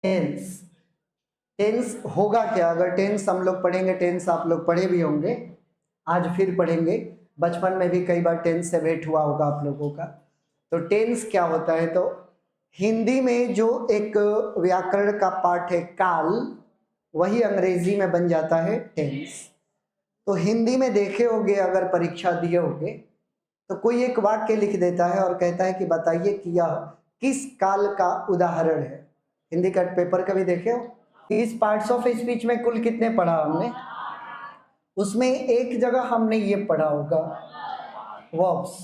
Tense. Tense होगा क्या? अगर टेंस हम लोग पढ़ेंगे, टेंस आप लोग पढ़े भी होंगे, आज फिर पढ़ेंगे, बचपन में भी कई बार टेंस से भेंट हुआ होगा आप लोगों का। तो टेंस क्या होता है? तो हिंदी में जो एक व्याकरण का पार्ट है काल, वही अंग्रेजी में बन जाता है टेंस। तो हिंदी में देखे होंगे, अगर परीक्षा दिए होंगे, तो कोई एक वाक्य लिख देता है और कहता है कि बताइए कि यह किस काल का उदाहरण है। हिंदी का पेपर कभी देखे हो? इस पार्ट्स ऑफ स्पीच में कुल कितने पढ़ा हमने? उसमें एक जगह हमने ये पढ़ा होगा वर्ब्स।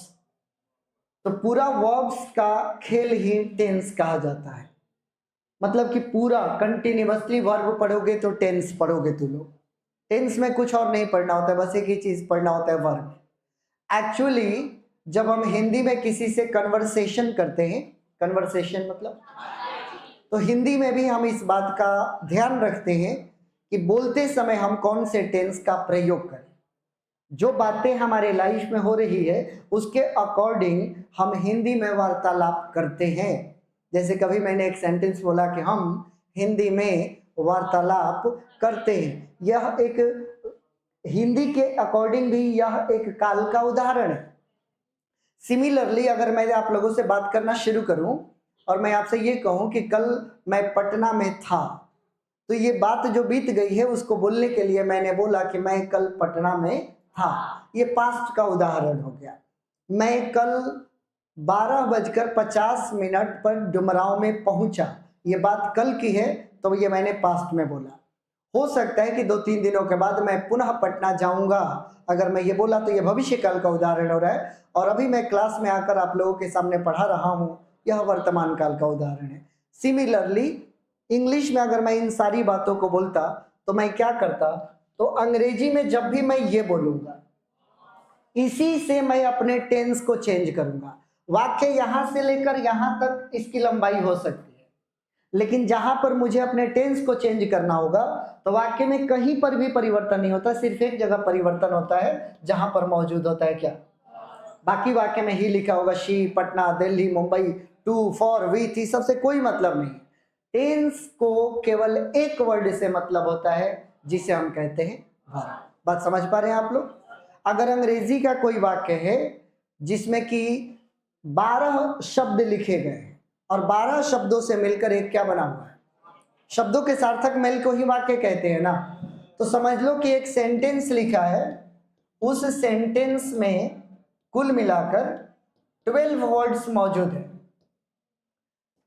तो पूरा वर्ब्स का खेल ही टेंस कहा जाता है। मतलब कि पूरा कंटिन्यूअसली वर्ब पढ़ोगे तो टेंस पढ़ोगे तुम लोग। टेंस में कुछ और नहीं पढ़ना होता है, बस एक ही चीज पढ़ना होता है, वर्ब। एक्चुअली जब हम हिंदी में किसी से कन्वर्सेशन करते हैं, कन्वर्सेशन मतलब, तो हिंदी में भी हम इस बात का ध्यान रखते हैं कि बोलते समय हम कौन से टेंस का प्रयोग करें। जो बातें हमारे लाइफ में हो रही है उसके अकॉर्डिंग हम हिंदी में वार्तालाप करते हैं। जैसे कभी मैंने एक सेंटेंस बोला कि हम हिंदी में वार्तालाप करते हैं, यह एक हिंदी के अकॉर्डिंग भी यह एक काल का उदाहरण है। सिमिलरली अगर मैं आप लोगों से बात करना शुरू करूं और मैं आपसे ये कहूं कि कल मैं पटना में था, तो ये बात जो बीत गई है उसको बोलने के लिए मैंने बोला कि मैं कल पटना में था। ये पास्ट का उदाहरण हो गया। मैं कल 12:50 पर डुमरांव में पहुंचा, ये बात कल की है, तो ये मैंने पास्ट में बोला। हो सकता है कि 2-3 दिनों के बाद मैं पुनः पटना जाऊंगा, अगर मैं ये बोला तो ये भविष्य काल का उदाहरण हो रहा है। और अभी मैं क्लास में आकर आप लोगों के सामने पढ़ा रहा हूं, यह वर्तमान काल का उदाहरण है। सिमिलरली इंग्लिश में अगर मैं इन सारी बातों को बोलता तो मैं क्या करता, तो अंग्रेजी में जब भी मैं ये बोलूंगा, इसी से मैं अपने टेंस को चेंज करूंगा। वाक्य यहां से लेकर यहां तक इसकी लंबाई हो सकती है, लेकिन जहां पर मुझे अपने टेंस को चेंज करना होगा तो वाक्य में कहीं पर भी परिवर्तन नहीं होता, सिर्फ एक जगह परिवर्तन होता है जहां पर मौजूद होता है क्या? बाकी वाक्य में ही लिखा होगा she, Patna, Delhi, Mumbai, to, for, with, इस सबसे कोई मतलब नहीं। टेंस को केवल एक वर्ड से मतलब होता है जिसे हम कहते हैं वर्ब। बात समझ पा रहे हैं आप लोग? अगर अंग्रेजी का कोई वाक्य है जिसमें कि 12 शब्द लिखे गए हैं और 12 शब्दों से मिलकर एक क्या बना हुआ है, शब्दों के सार्थक मेल को ही वाक्य कहते हैं ना, तो समझ लो कि एक सेंटेंस लिखा है, उस सेंटेंस में कुल मिलाकर 12 वर्ड्स मौजूद है।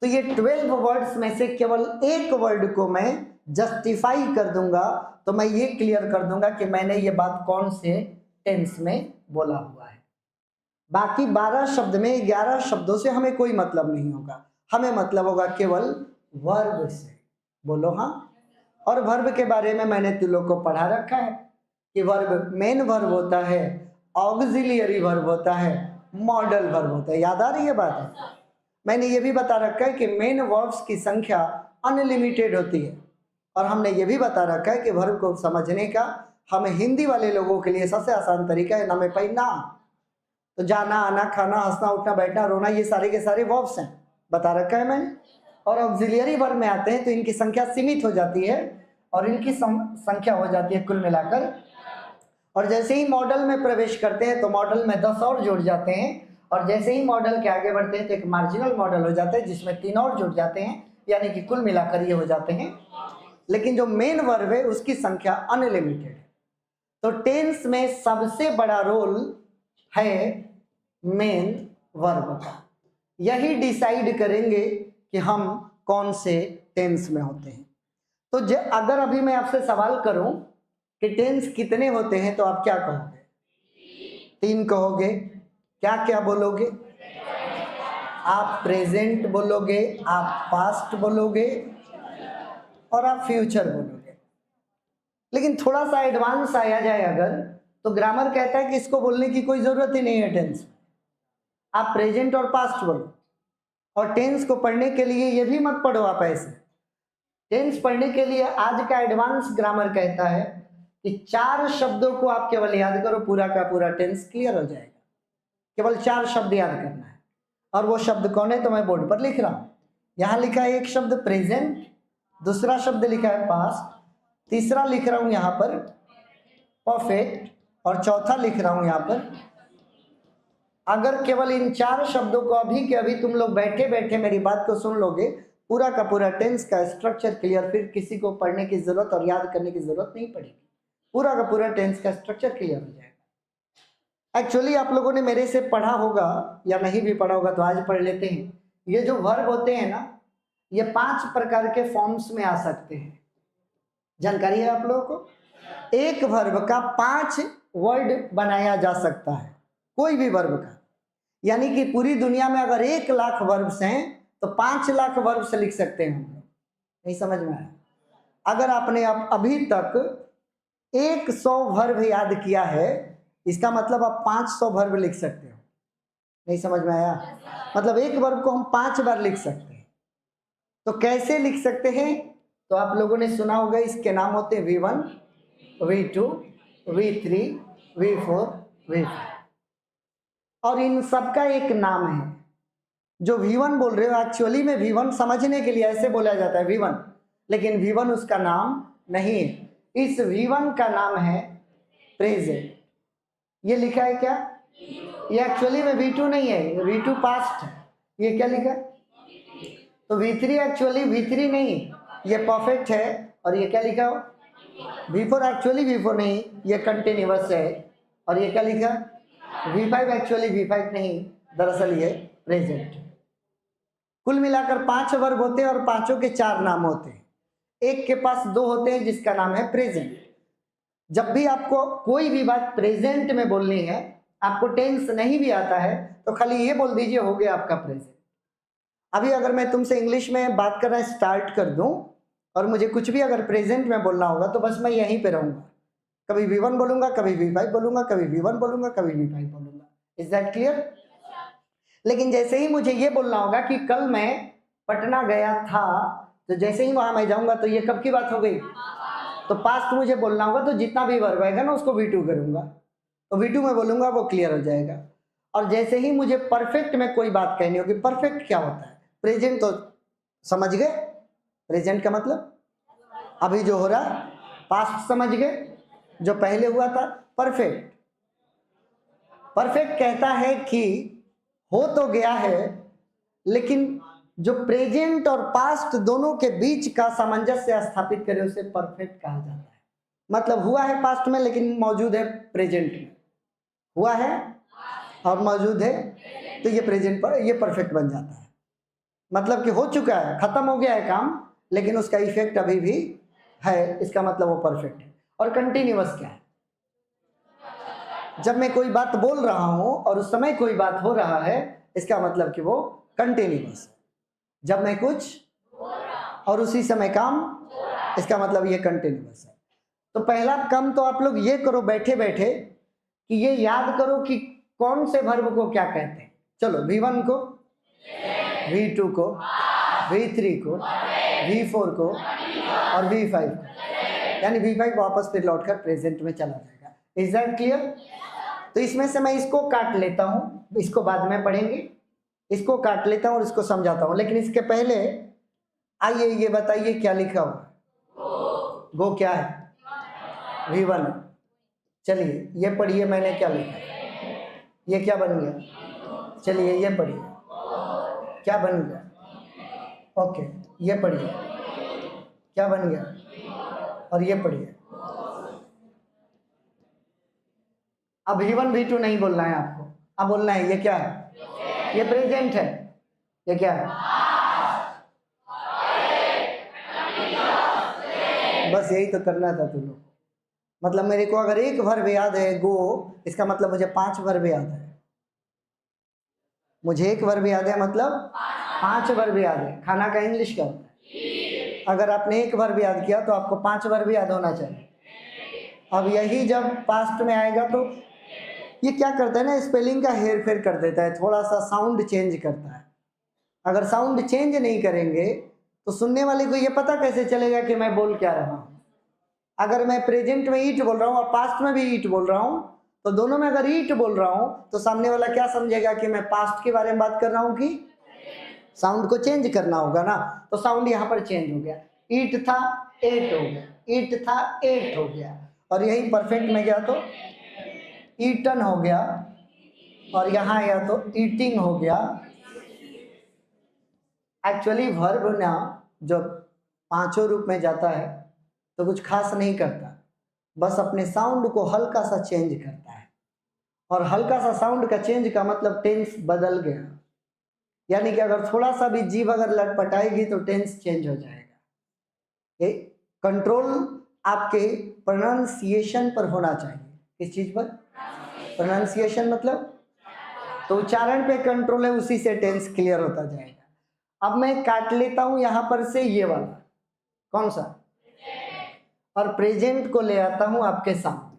तो ये 12 वर्ड्स में से केवल एक वर्ड को मैं जस्टिफाई कर दूंगा, तो मैं ये क्लियर कर दूंगा कि मैंने ये बात कौन से टेंस में बोला हुआ है। बाकी 12 शब्द में 11 शब्दों से हमें कोई मतलब नहीं होगा, हमें मतलब होगा केवल वर्ब से। बोलो हाँ। और वर्ब के बारे में मैंने तुम लोग को पढ़ा रखा है कि वर्ब मेन वर्ब होता है, ऑक्सिलियरी वर्ब होता है, मॉडल वर्ब होता है। याद आ रही है बात? मैंने ये भी बता रखा है कि मेन वर्ब्स की संख्या अनलिमिटेड होती है। और हमने ये भी बता रखा है कि वर्ब को समझने का हमें हिंदी वाले लोगों के लिए सबसे आसान तरीका है नमे पई ना। तो जाना, आना, खाना, हंसना, उठना, बैठना, रोना, ये सारे के सारे वर्ब्स हैं, बता रखा है मैंने। और ऑक्सिलियरी वर्ब में आते हैं तो इनकी संख्या सीमित हो जाती है और इनकी संख्या हो जाती है कुल मिलाकर। और जैसे ही मॉडल में प्रवेश करते हैं तो मॉडल में 10 और जुड़ जाते हैं, और जैसे ही मॉडल के आगे बढ़ते हैं तो एक मार्जिनल मॉडल हो जाता है जिसमें 3 और जुड़ जाते हैं, यानी कि कुल मिलाकर ये हो जाते हैं। लेकिन जो मेन वर्ब है उसकी संख्या अनलिमिटेड है। तो टेंस में सबसे बड़ा रोल है मेन वर्ब का। यही डिसाइड करेंगे कि हम कौन से टेंस में होते हैं। तो अगर अभी मैं आपसे सवाल करूं कि टेंस कितने होते हैं तो आप क्या कहोगे? 3 कहोगे। क्या क्या बोलोगे? आप प्रेजेंट बोलोगे, आप पास्ट बोलोगे और आप फ्यूचर बोलोगे। लेकिन थोड़ा सा एडवांस आया जाए अगर, तो ग्रामर कहता है कि इसको बोलने की कोई जरूरत ही नहीं है टेंस में, आप प्रेजेंट और पास्ट बोलो। और टेंस को पढ़ने के लिए ये भी मत पढ़ो आप ऐसे। टेंस पढ़ने के लिए आज का एडवांस ग्रामर कहता है कि 4 शब्दों को आप केवल याद करो, पूरा का पूरा टेंस क्लियर हो जाएगा। केवल 4 शब्द याद करना है। और वो शब्द कौन है तो मैं बोर्ड पर लिख रहा हूं। यहां लिखा है एक शब्द प्रेजेंट, दूसरा शब्द लिखा है पास्ट, तीसरा लिख रहा हूं यहां पर परफेक्ट, और चौथा लिख रहा हूं यहां पर। अगर केवल इन 4 शब्दों को अभी के अभी तुम लोग बैठे बैठे मेरी बात को सुन लोगे, पूरा का पूरा टेंस का स्ट्रक्चर क्लियर, फिर किसी को पढ़ने की जरूरत और याद करने की जरूरत नहीं पड़ेगी। पूरा का पूरा टेंस का स्ट्रक्चर क्लियर हो जाएगा। एक्चुअली आप लोगों ने मेरे से पढ़ा होगा या नहीं भी पढ़ा होगा तो आज पढ़ लेते हैं। ये जो वर्ब होते हैं ना, ये 5 प्रकार के फॉर्म्स में आ सकते हैं। जानकारी है आप लोगों को? एक वर्ब का 5 वर्ड बनाया जा सकता है, कोई भी वर्ब का। यानी कि पूरी दुनिया में अगर 1 लाख वर्ब्स हैं तो 5 लाख वर्ब्स लिख सकते हैं हम लोग। नहीं समझ में आया? अगर आपने अभी तक 100 वर्ब याद किया है, इसका मतलब आप 500 वर्ब लिख सकते हो। नहीं समझ में आया? मतलब एक वर्ब को हम 5 बार लिख सकते हैं। तो कैसे लिख सकते हैं? तो आप लोगों ने सुना होगा, इसके नाम होते हैं V1, V2, V3, V4, V5। और इन सबका एक नाम है। जो V1 बोल रहे हो, एक्चुअली में V1 समझने के लिए ऐसे बोला जाता है V1, लेकिन V1 उसका नाम नहीं है। इस V1 का नाम है प्रेजेंट। ये लिखा है क्या? ये एक्चुअली में V2 नहीं है, V2 पास्ट है। ये क्या लिखा? तो V3 एक्चुअली V3 नहीं, ये परफेक्ट है। और ये क्या लिखा हो? V4 एक्चुअली V4 नहीं, ये कंटिन्यूअस है। और ये क्या लिखा? V5 एक्चुअली V5 नहीं, दरअसल ये प्रेजेंट। कुल मिलाकर 5 वर्ब होते हैं और पांचों के 4 नाम होते हैं। एक के पास 2 होते हैं जिसका नाम है प्रेजेंट। जब भी आपको कोई भी बात प्रेजेंट में बोलनी है, आपको टेंस नहीं भी आता है, तो खाली ये बोल दीजिए, हो गया आपका प्रेजेंट। अभी अगर मैं तुमसे इंग्लिश में बात करना स्टार्ट कर दूं और मुझे कुछ भी अगर प्रेजेंट में बोलना होगा तो बस मैं यहीं पे रहूंगा। कभी V1 बोलूंगा, कभी V5 बोलूंगा, कभी V1 बोलूंगा, कभी V5 बोलूंगा। Is that clear? लेकिन जैसे ही मुझे ये बोलना होगा कि कल मैं पटना गया था, तो जैसे ही वहां मैं जाऊंगा तो ये कब की बात हो गई? तो पास्ट मुझे बोलना होगा, तो जितना भी वर्ब आएगा ना उसको V2 करूंगा, तो V2 में बोलूंगा, वो क्लियर हो जाएगा। और जैसे ही मुझे परफेक्ट में कोई बात कहनी होगी, परफेक्ट क्या होता है? प्रेजेंट तो समझ गए, प्रेजेंट का मतलब अभी जो हो रहा। पास्ट समझ गए, जो पहले हुआ था। परफेक्ट, परफेक्ट कहता है कि हो तो गया है, लेकिन जो प्रेजेंट और पास्ट दोनों के बीच का सामंजस्य स्थापित करे उसे परफेक्ट कहा जाता है। मतलब हुआ है पास्ट में लेकिन मौजूद है प्रेजेंट में, हुआ है और मौजूद है, तो ये प्रेजेंट पर ये परफेक्ट बन जाता है। मतलब कि हो चुका है, खत्म हो गया है काम, लेकिन उसका इफेक्ट अभी भी है, इसका मतलब वो परफेक्ट है। और कंटिन्यूअस क्या है? जब मैं कोई बात बोल रहा हूं और उस समय कोई बात हो रहा है, इसका मतलब कि वो कंटिन्यूअस है। जब मैं कुछ और उसी समय काम, इसका मतलब ये कंटिन्यूअस है। तो पहला काम तो आप लोग ये करो बैठे बैठे कि ये याद करो कि कौन से वर्ब को क्या कहते हैं। चलो, V1 को, V2 को, V3 को, V4 को और V5 को, यानी V5 वापस फिर लौटकर प्रेजेंट में चला जाएगा। Is that clear? तो इसमें से मैं इसको काट लेता हूं, इसको बाद में पढ़ेंगे। इसको काट लेता हूं और इसको समझाता हूं, लेकिन इसके पहले आइए ये बताइए क्या लिखा हुआ? गो क्या है? V1। चलिए ये पढ़िए, मैंने क्या लिखा? ये क्या बन गया? चलिए ये पढ़िए, क्या बन गया? ओके, ये पढ़िए, क्या बन गया? और ये पढ़िए। अब V1 V2 नहीं बोलना है आपको, अब बोलना है ये क्या है? ये प्रेजेंट है। ये क्या है? बस यही तो करना था तुम लोग। मतलब मेरे को अगर एक वर्ब याद है गो, इसका मतलब मुझे 5 वर्ब याद है। मुझे एक वर्ब याद है मतलब 5 वर्ब याद है। खाना का इंग्लिश क्या होता है? अगर आपने एक वर्ब याद किया तो आपको 5 वर्ब याद होना चाहिए। अब यही जब पास्ट में आएगा तो ये क्या करता है ना, स्पेलिंग का हेर फेर कर देता है, थोड़ा सा साउंड चेंज करता है। अगर साउंड चेंज नहीं करेंगे तो सुनने वाले को ये पता कैसे चलेगा कि मैं बोल क्या रहा हूं। अगर मैं प्रेजेंट में ईट बोल रहा हूं और पास्ट में भी ईट बोल रहा हूं, तो दोनों में अगर ईट बोल रहा हूं तो सामने वाला क्या समझेगा कि मैं पास्ट के बारे में बात कर रहा हूं कि साउंड को चेंज करना होगा ना, तो साउंड यहां पर चेंज हो गया। ईट था एट हो गया, ईट था एट हो गया, और यही परफेक्ट में गया तो ईटन हो गया, और यहाँ आया तो ईटिंग हो गया। एक्चुअली वर्ब ना जब पांचों रूप में जाता है तो कुछ खास नहीं करता, बस अपने साउंड को हल्का सा चेंज करता है, और हल्का सा साउंड का चेंज का मतलब टेंस बदल गया, यानी कि अगर थोड़ा सा भी जीभ अगर लटपटाएगी तो टेंस चेंज हो जाएगा। ये कंट्रोल आपके प्रोनाउंसिएशन पर होना चाहिए। किस चीज पर? प्रोनाउंसिएशन मतलब तो उच्चारण पे कंट्रोल है, उसी से टेंस क्लियर होता जाएगा। अब मैं काट लेता हूं यहां पर से ये वाला, कौन सा, और प्रेजेंट को ले आता हूं आपके सामने।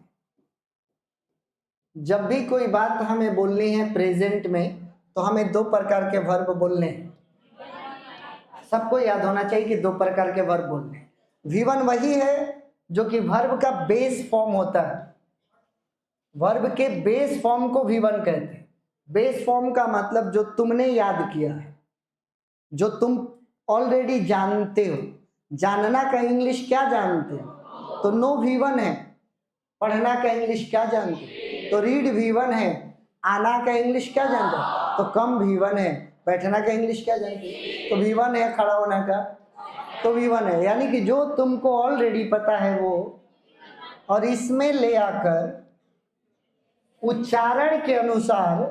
जब भी कोई बात हमें बोलनी है प्रेजेंट में तो हमें दो प्रकार के वर्ब बोलने हैं। सबको याद होना चाहिए कि दो प्रकार के वर्ब बोलने हैं। V1 वही है जो कि वर्ब का बेस फॉर्म होता है, वर्ब के बेस फॉर्म को V1 कहते हैं। बेस फॉर्म का मतलब जो तुमने याद किया है, जो तुम ऑलरेडी जानते हो। जानना का इंग्लिश क्या जानते हो? तो नो V1 है। पढ़ना का इंग्लिश क्या जानते हो? तो रीड V1 है। आना का इंग्लिश क्या जानते हो? तो कम V1 है। बैठना का इंग्लिश क्या जानते हो? तो V1 है। खड़ा होने का तो V1 है। यानी कि जो तुमको ऑलरेडी पता है वो, और इसमें ले आकर उच्चारण के अनुसार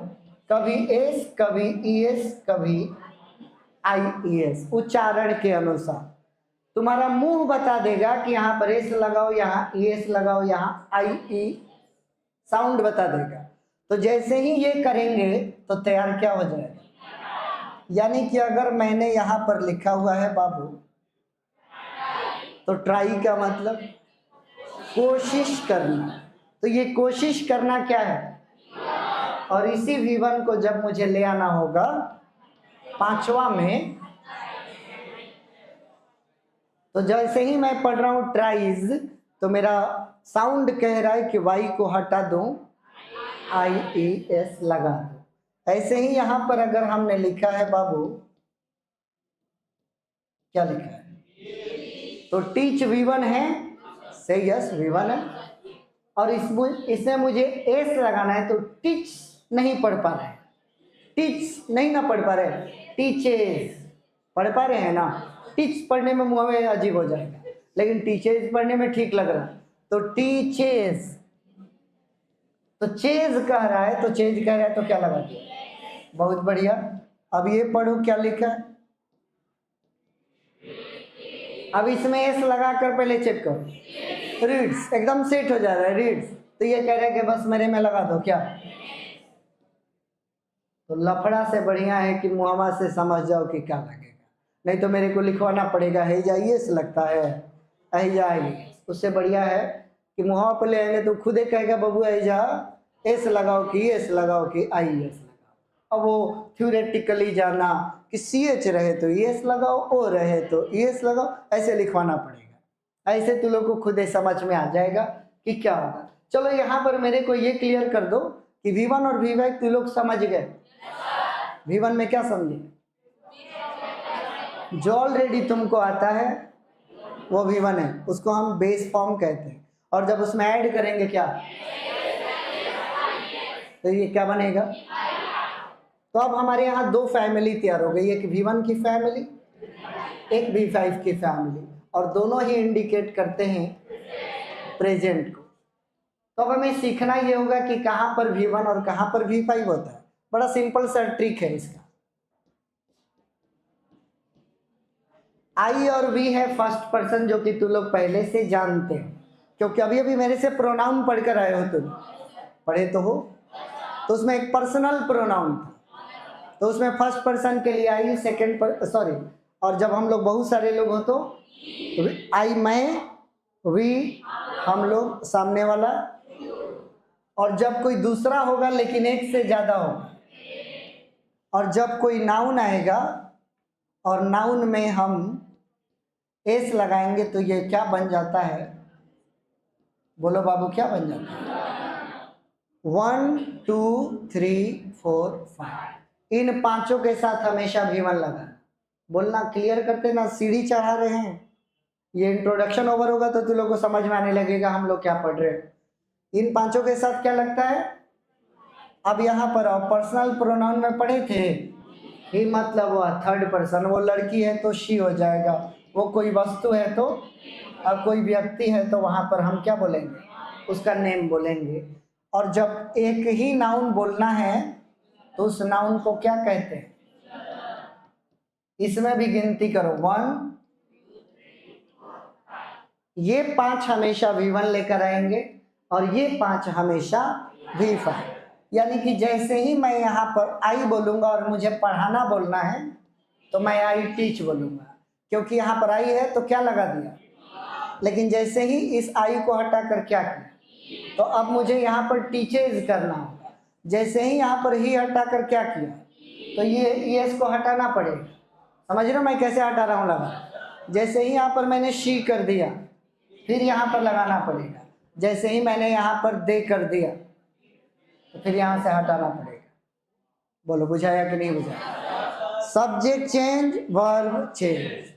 कभी एस, कभी ईएस, कभी आईईएस, उच्चारण के अनुसार तुम्हारा मुंह बता देगा कि यहाँ पर एस लगाओ, यहाँ ईएस लगाओ, यहाँ आईई साउंड बता देगा। तो जैसे ही ये करेंगे तो तैयार क्या हो जाएगा? यानी कि अगर मैंने यहाँ पर लिखा हुआ है बाबू, तो ट्राई का मतलब कोशिश करना, तो ये कोशिश करना क्या है? और इसी V1 को जब मुझे ले आना होगा पांचवा में, तो जैसे ही मैं पढ़ रहा हूं ट्राइज, तो मेरा साउंड कह रहा है कि वाई को हटा दूं, IES लगा दूं। ऐसे ही यहां पर अगर हमने लिखा है बाबू, क्या लिखा है? तो टीच V1 है, से यस V1 है, और इसमें मुझे एस लगाना है, तो टीच नहीं पढ़ पा रहे, टीच नहीं ना पढ़ पा रहे, टीचेस पढ़ पा रहे हैं ना। टीच पढ़ने में मुंह में अजीब हो जाएगा, लेकिन टीचेस पढ़ने में ठीक लग रहा है, तो टीचेस। तो चेज कह रहा है, तो चेंज कह रहा है, तो क्या लगा दिया? बहुत बढ़िया। अब ये पढ़ो क्या लिखा है। अब इसमें एस लगाकर पहले चेक करो, रीड्स एकदम सेट हो जा रहा है, रीड्स। तो ये कह रहा है कि बस मेरे में लगा दो क्या? तो लफड़ा से बढ़िया है कि मुहामा से समझ जाओ कि क्या लगेगा, नहीं तो मेरे को लिखवाना पड़ेगा है जाइए से लगता है जाइए। उससे बढ़िया है कि मुहावा पर ले आएंगे तो खुद ही कहेगा बाबू जा एस लगाओ कि एस लगाओ कि IES लगाओ। अब वो थ्योरेटिकली जाना कि CH रहे तो ES लगाओ, O रहे तो ES लगाओ, ऐसे लिखवाना पड़ेगा। ऐसे तुम लोग को खुद ही समझ में आ जाएगा कि क्या होगा। चलो यहाँ पर मेरे को ये क्लियर कर दो कि V1 और V1 तुम लोग समझ गए। V1 में क्या समझे? जो ऑलरेडी तुमको आता है वो V1 है, उसको हम बेस फॉर्म कहते हैं। और जब उसमें ऐड करेंगे क्या, तो ये क्या बनेगा? तो अब हमारे यहाँ दो फैमिली तैयार हो गई, एक V1 की फैमिली, एक V5 की फैमिली, और दोनों ही इंडिकेट करते हैं प्रेजेंट को। तो अब हमें सीखना ये होगा कि कहाँ पर V1 और कहाँ पर V5 होता है। बड़ा सिंपल सा ट्रिक है इसका। I और V है फर्स्ट पर्सन, जो कि तुम लोग पहले से जानते हैं, क्योंकि अभी अभी मेरे से प्रोनाउन पढ़कर आए हो, तुम पढ़े तो हो। तो उसमें एक पर्सनल प्रोनाउन था, तो उसमें फर्स्ट पर्सन के लिए आई, सेकेंड पर सॉरी, और जब हम लोग बहुत सारे लोग हो तो आई मैं, वी हम लोग, सामने वाला, और जब कोई दूसरा होगा लेकिन एक से ज्यादा होगा, और जब कोई नाउन आएगा और नाउन में हम एस लगाएंगे तो ये क्या बन जाता है? बोलो बाबू, क्या बन जाता है? 1 2 3 4 5, इन पांचों के साथ हमेशा V1 लगा। बोलना क्लियर करते ना, सीढ़ी चढ़ा रहे हैं। ये इंट्रोडक्शन ओवर होगा तो तुम लोग को समझ में आने लगेगा हम लोग क्या पढ़ रहे हैं। इन पांचों के साथ क्या लगता है? अब यहाँ पर पर्सनल प्रोनाउन में पढ़े थे, ही मतलब वह थर्ड पर्सन, वो लड़की है तो शी हो जाएगा, वो कोई वस्तु है तो, और कोई व्यक्ति है तो वहाँ पर हम क्या बोलेंगे? उसका नेम बोलेंगे। और जब एक ही नाउन बोलना है तो उस नाउन को क्या कहते हैं? इसमें भी गिनती करो, 1, ये 5 हमेशा V1 लेकर आएंगे और ये 5 हमेशा V5। यानी कि जैसे ही मैं यहाँ पर आई बोलूँगा और मुझे पढ़ाना बोलना है तो मैं आई टीच बोलूँगा, क्योंकि यहाँ पर आई है तो क्या लगा दिया। लेकिन जैसे ही इस आई को हटा कर क्या किया, तो अब मुझे यहाँ पर टीचेज करना होगा। जैसे ही यहाँ पर ही हटा कर क्या किया, तो ये इसको हटाना पड़ेगा। समझ रहे हो मैं कैसे हटा रहा हूँ? लगा। जैसे ही यहाँ पर मैंने शी कर दिया, फिर यहाँ पर लगाना पड़ेगा। जैसे ही मैंने यहाँ पर दे कर दिया तो फिर यहाँ से हटाना पड़ेगा। बोलो बुझाया कि नहीं बुझाया? Subject change, verb change.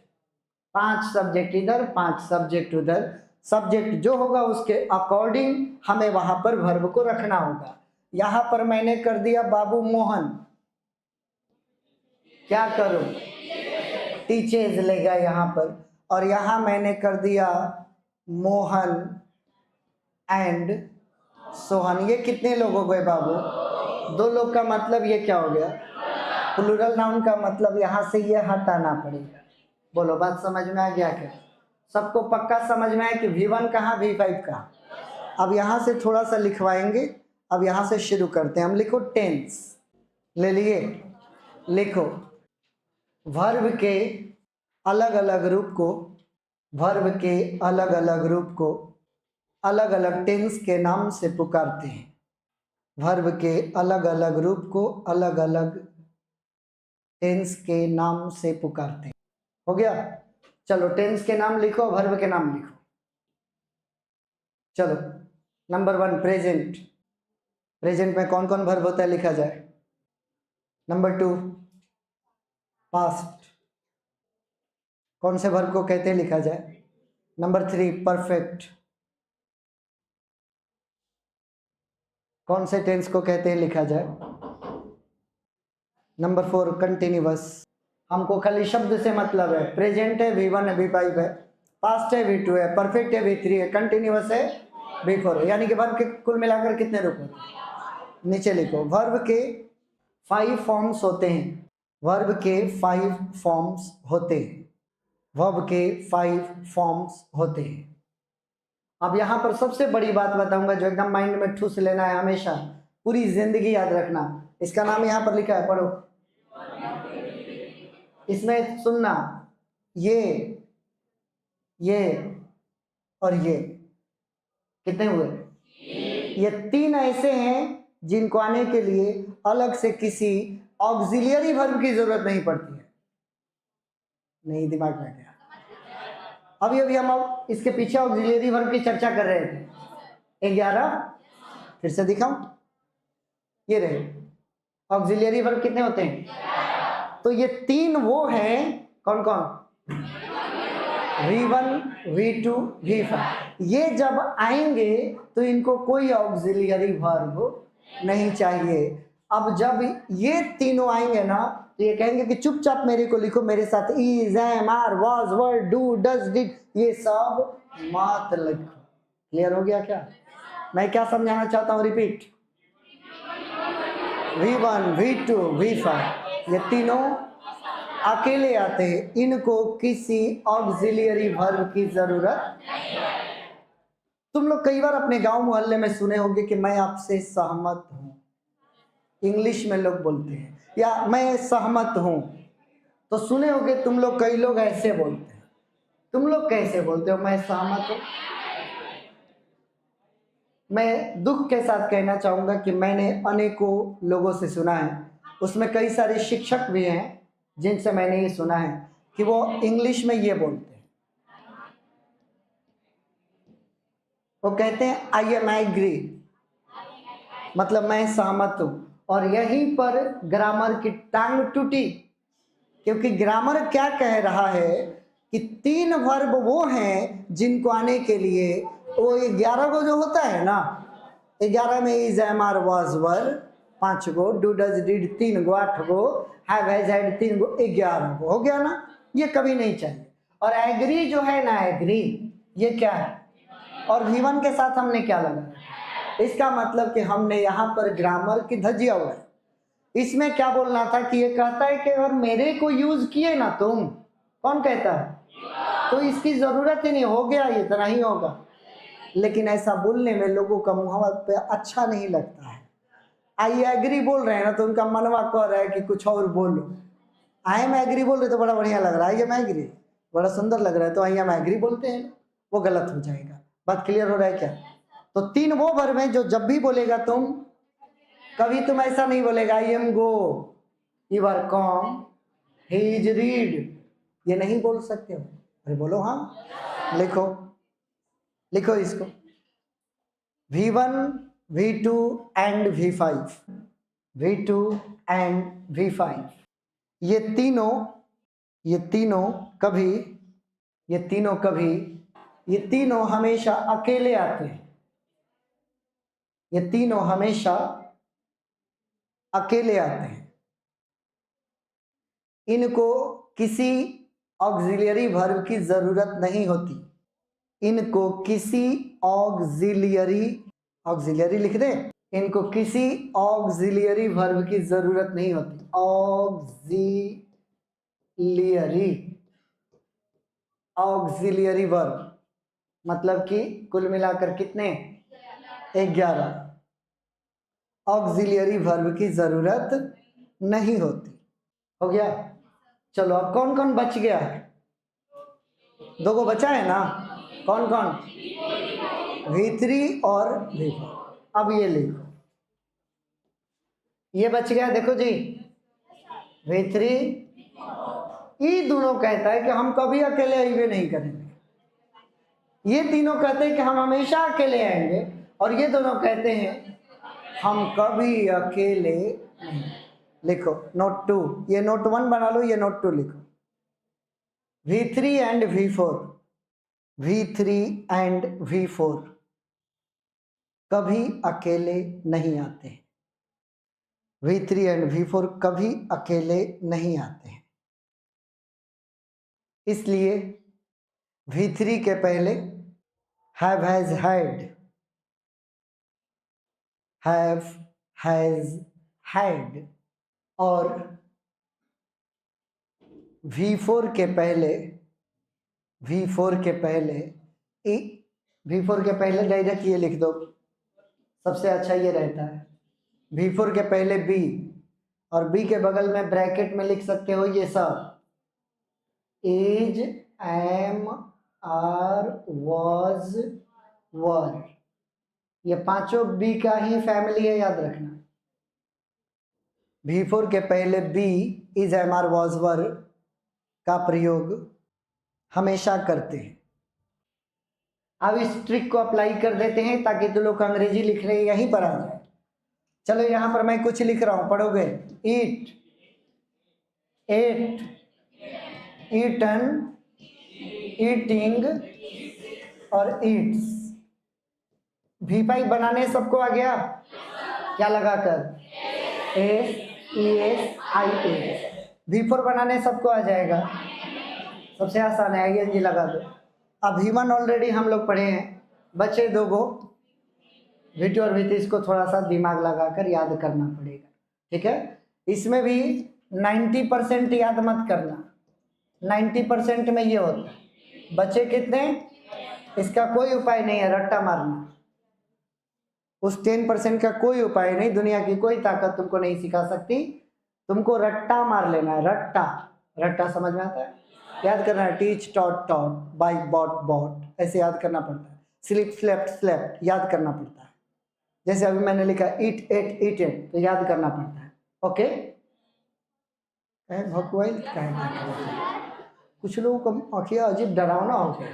5 subject इधर, 5 सब्जेक्ट उधर। सब्जेक्ट जो होगा उसके अकॉर्डिंग हमें वहां पर वर्ब को रखना होगा। यहाँ पर मैंने कर दिया बाबू मोहन, क्या करूं? टीचेज लेगा यहाँ पर। और यहाँ मैंने कर दिया मोहन एंड सोहन। ये कितने लोग हो गए बाबू? 2 लोग का मतलब ये क्या हो गया? प्लूरल नाउन का मतलब यहाँ से ये हटाना पड़ेगा। बोलो बात समझ में आ गया क्या? सबको पक्का समझ में आया कि V1 कहाँ, V5 कहाँ? अब यहाँ से थोड़ा सा लिखवाएंगे। अब यहाँ से शुरू करते हैं हम। लिखो टेंस, ले लिए? लिखो वर्ब के अलग अलग रूप को, वर्ब के अलग अलग रूप को अलग अलग टेंस के नाम से पुकारते हैं। वर्ब के अलग अलग रूप को अलग अलग टेंस के नाम से पुकारते हैं। हो गया? चलो टेंस के नाम लिखो, वर्ब के नाम लिखो। चलो नंबर 1 प्रेजेंट। प्रेजेंट में कौन कौन वर्ब होता है लिखा जाए। नंबर 2 पास्ट, कौन से वर्ब को कहते हैं लिखा जाए। नंबर 3 परफेक्ट, कौन से टेंस को कहते हैं लिखा जाए। नंबर 4 कंटिन्यूअस, हमको खाली शब्द से मतलब है। प्रेजेंट है V1 है, V5 है, पास्ट है V2 है, परफेक्ट है V3 है, कंटिन्यूअस है V4 है। यानी कि वर्ब के कुल मिलाकर कितने रूप होते हैं? नीचे लिखो वर्ब के 5 फॉर्म्स होते हैं। वर्ब के 5 फॉर्म्स होते हैं। वर्ब के 5 फॉर्म्स होते हैं। अब यहाँ पर सबसे बड़ी बात बताऊंगा जो एकदम माइंड में ठूस लेना है, हमेशा पूरी जिंदगी याद रखना। इसका नाम यहाँ पर लिखा है, पढ़ो। इसमें सुनना, ये और ये कितने हुए? ये 3 ऐसे हैं जिनको आने के लिए अलग से किसी ऑक्सिलियरी वर्ब की जरूरत नहीं पड़ती है। नहीं दिमाग में गया? अभी हम इसके पीछे ऑक्सिलियरी वर्ब की चर्चा कर रहे थे। 11 फिर से दिखाऊं, ये रहे ऑक्सिलियरी वर्ब कितने होते हैं? तो ये 3 वो हैं, कौन कौन? V1 V2 V5। ये जब आएंगे तो इनको कोई ऑक्सिलियरी वर्ब नहीं चाहिए। अब जब ये तीनों आएंगे ना तो ये कहेंगे कि चुपचाप मेरे को लिखो, मेरे साथ is, am, are, was, were, do, does, did, ये सब मत लिखो। क्लियर हो गया क्या? मैं क्या समझाना चाहता हूँ? रिपीट। V1 V2 V5 ये तीनों अकेले आते हैं, इनको किसी ऑक्सिलियरी वर्ब की जरूरत नहीं है। तुम लोग कई बार अपने गांव मोहल्ले में सुने होंगे कि मैं आपसे सहमत हूं। इंग्लिश में लोग बोलते हैं, या मैं सहमत हूं। तो सुने होंगे तुम लोग, कई लोग ऐसे बोलते हैं। तुम लोग कैसे बोलते हो मैं सहमत हूं? मैं दुख के साथ कहना चाहूंगा कि मैंने अनेकों लोगों से सुना है, उसमें कई सारे शिक्षक भी हैं जिनसे मैंने ये सुना है कि वो इंग्लिश में ये बोलते हैं, वो कहते हैं आई एम एग्री, मतलब मैं सहमत हूं। और यहीं पर ग्रामर की टांग टूटी, क्योंकि ग्रामर क्या कह रहा है कि 3 वर्ब वो हैं जिनको आने के लिए वो 11 को जो होता है ना, 11 में is, am, are, was, were 5 go, do, does, did 3 go, 8 go, have, has, had 3 go, 11 go हो गया ना। ये कभी नहीं चाहिए। और एग्री जो है ना, एग्री ये क्या है, और V1 के साथ हमने क्या लगाया, इसका मतलब कि हमने यहाँ पर ग्रामर की धज्जियां उड़ाई। इसमें क्या बोलना था कि ये कहता है कि अगर मेरे को यूज किए ना तुम, कौन कहता है, तो इसकी जरूरत ही नहीं, हो गया इतना ही होगा। लेकिन ऐसा बोलने में लोगों का मुहावरा पे अच्छा नहीं लगता है। आई एग्री बोल रहे हैं ना तो उनका मनवा कह रहा है कि कुछ और बोलो। आई एम एग्री बोल रहे तो बड़ा बढ़िया लग रहा है, आई एम एग्री बड़ा सुंदर लग रहा है, तो आई एम एग्री बोलते हैं, वो गलत हो जाएगा। बात क्लियर हो रहा है क्या? तो 3 वो वर्ब हैं जो जब भी बोलेगा तुम, कभी तुम ऐसा नहीं बोलेगा I am go, you are come, he is read, ये नहीं बोल सकते हो। अरे बोलो हाँ, लिखो लिखो इसको, V1, V2 and V5, V2 and V5 ये तीनों हमेशा अकेले आते हैं। ये तीनों हमेशा अकेले आते हैं। इनको किसी ऑक्सिलियरी वर्ब की जरूरत नहीं होती। इनको किसी ऑक्सिलियरी लिख दें, इनको किसी ऑक्सिलियरी वर्ब की जरूरत नहीं होती। ऑक्सिलियरी वर्ब मतलब कि कुल मिलाकर कितने, 11 ऑक्सिलियरी वर्ब की जरूरत नहीं होती। हो गया? चलो अब कौन कौन बच गया है? 2 को बचा है ना, कौन कौन, V3 और V4। अब ये लिखो, ये बच गया, देखो जी, V3, ये दोनों कहता है कि हम कभी अकेले आइए नहीं करेंगे। ये तीनों कहते हैं कि हम हमेशा अकेले आएंगे, और ये दोनों कहते हैं हम कभी अकेले नहीं। लिखो नोट 2, ये नोट 1 बना लो, ये नोट 2 लिखो। V3 एंड V4 कभी अकेले नहीं आते हैं। V3 एंड V4 कभी अकेले नहीं आते हैं। इसलिए V3 के पहले हैव, हैज, हैड, और V4 के डायरेक्ट ये लिख दो, सबसे अच्छा ये रहता है। V4 के पहले बी, और बी के बगल में ब्रैकेट में लिख सकते हो ये सब, इज, एम, आर, वाज, वर, ये पांचों बी का ही फैमिली है, याद रखना। V4 के पहले be, is, am, are, was, were का प्रयोग हमेशा करते हैं। अब इस ट्रिक को अप्लाई कर देते हैं ताकि तुम लोग अंग्रेजी लिख रहे यहीं पर आ जाए। चलो यहां पर मैं कुछ लिख रहा हूं, पढ़ोगे। ईट, एट, ईटन, ईटिंग और ईट्स। V5 बनाने सबको आ गया, क्या लगाकर, SESIA। V4 बनाने सबको आ जाएगा, सबसे आसान है, ING लगा दो। अब V1 ऑलरेडी हम लोग पढ़े हैं, बचे 2 गो, V2 और V3, इसको थोड़ा सा दिमाग लगाकर याद करना पड़ेगा, ठीक है। इसमें भी 90% याद मत करना, 90% में ये होता है। बचे कितने, इसका कोई उपाय नहीं है, रट्टा मारना। उस 10% का कोई उपाय नहीं, दुनिया की कोई ताकत तुमको नहीं सिखा सकती, तुमको रट्टा मार लेना है। रट्टा समझ में आता है, याद करना है। टीच, टॉट, बाइक, बॉट, ऐसे याद करना पड़ता है। स्लिप, स्लेप्ट याद करना पड़ता है। जैसे अभी मैंने लिखा ईट, एट, ईटेड, तो याद करना पड़ता है। ओके, भकुआइल कुछ लोगों को आंखें अजीब डरावना हो गया है,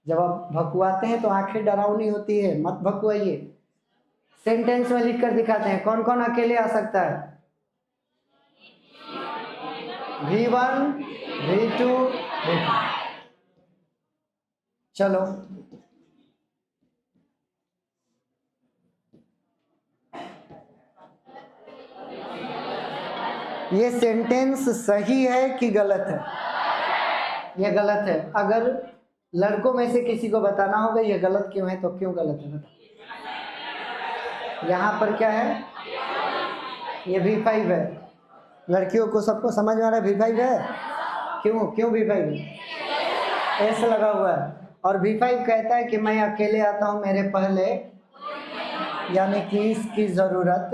जब आप भकुआते हैं तो आंखें डरावनी होती है, मत भकुआइए। सेंटेंस में लिख कर दिखाते हैं कौन कौन अकेले आ सकता है। V1, V2 देखो चलो ये सेंटेंस सही है कि गलत है? ये गलत है। अगर लड़कों में से किसी को बताना होगा ये गलत क्यों है, तो क्यों गलत है बताओ। यहाँ पर क्या है? ये V5 है। लड़कियों को सबको समझ में आ रहा है V5 है? क्यों क्यों V5 है? S लगा हुआ है। और V5 कहता है कि मैं अकेले आता हूँ मेरे पहले, यानी कि इसकी जरूरत।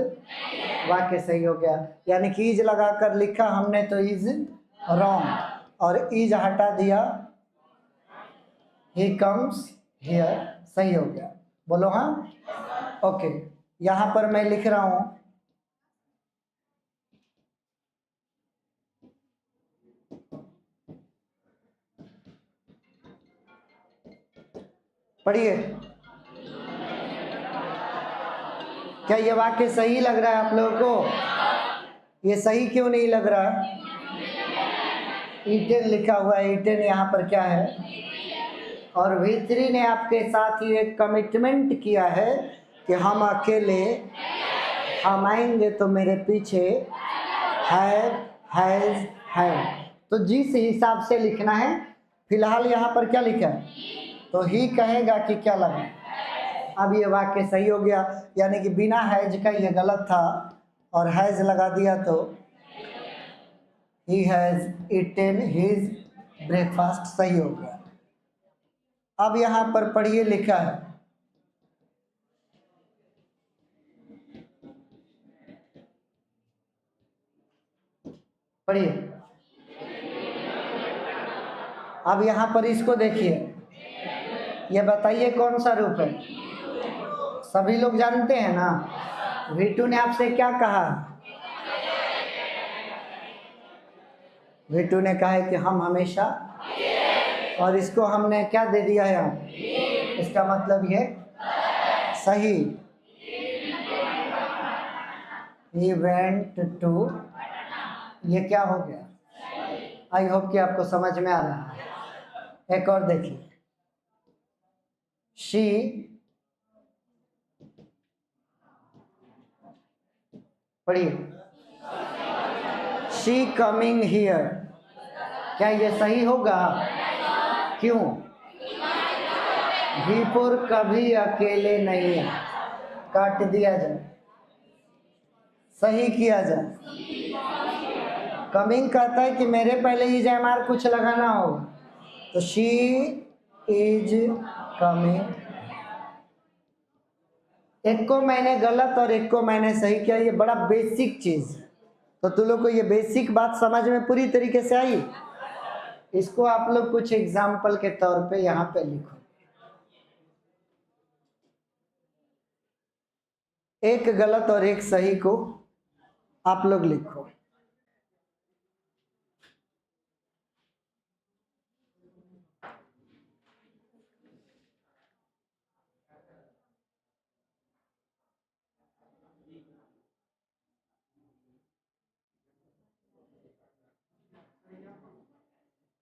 वाक्य सही हो गया। यानी कि इज लगाकर लिखा हमने तो इज रॉन्ग, और इज हटा दिया ही कम्स हियर, सही हो गया। बोलो हाँ। ओके, यहां पर मैं लिख रहा हूं पढ़िए। क्या ये वाक्य सही लग रहा है आप लोगों को? ये सही क्यों नहीं लग रहा? ईटेन लिखा हुआ है, ईटेन यहाँ पर क्या है? और V3 ने आपके साथ ही एक कमिटमेंट किया है कि हम अकेले, हम आएंगे तो मेरे पीछे हैव, हैज, हैव। तो जिस हिसाब से लिखना है, फिलहाल यहाँ पर क्या लिखा है? तो ही कहेगा कि क्या लगा। अब ये वाक्य सही हो गया, यानी कि बिना हैज का ये गलत था, और हैज लगा दिया तो he has eaten his breakfast, सही हो गया। अब यहाँ पर पढ़िए लिखा है, पढ़िए। अब यहाँ पर इसको देखिए, ये बताइए कौन सा रूप है? सभी लोग जानते हैं ना। V2 ने आपसे क्या कहा? V2 ने कहा है कि हम हमेशा, और इसको हमने क्या दे दिया है यहाँ? इसका मतलब ये सही। He went to, ये क्या हो गया? आई होप कि आपको समझ में आ रहा है। एक और देखिए, शी, पढ़िए, शी कमिंग हियर, क्या ये सही होगा? क्यों? V4 कभी अकेले नहीं है, काट दिया जाए, सही किया जाए। कमिंग कहता है कि मेरे पहले ही जयमार कुछ लगाना होगा, तो शी इज कमिंग। एक को मैंने गलत और एक को मैंने सही किया, ये बड़ा बेसिक चीज है। तो तुम लोग को ये बेसिक बात समझ में पूरी तरीके से आई? इसको आप लोग कुछ एग्जाम्पल के तौर पे यहाँ पे लिखो। एक गलत और एक सही को आप लोग लिखो।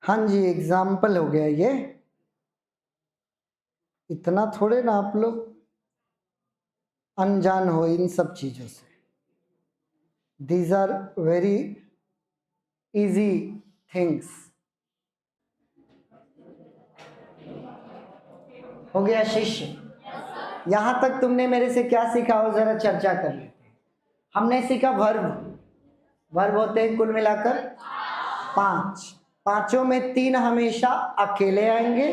हाँ जी, एग्जाम्पल हो गया ये। इतना थोड़े ना आप लोग अनजान हो इन सब चीजों से। These are very easy things. हो गया शिष्य? यहां तक तुमने मेरे से क्या सीखा हो, जरा चर्चा कर लेते हैं। हमने सीखा वर्ब। वर्ब होते हैं कुल मिलाकर 5। पांचों में 3 हमेशा अकेले आएंगे,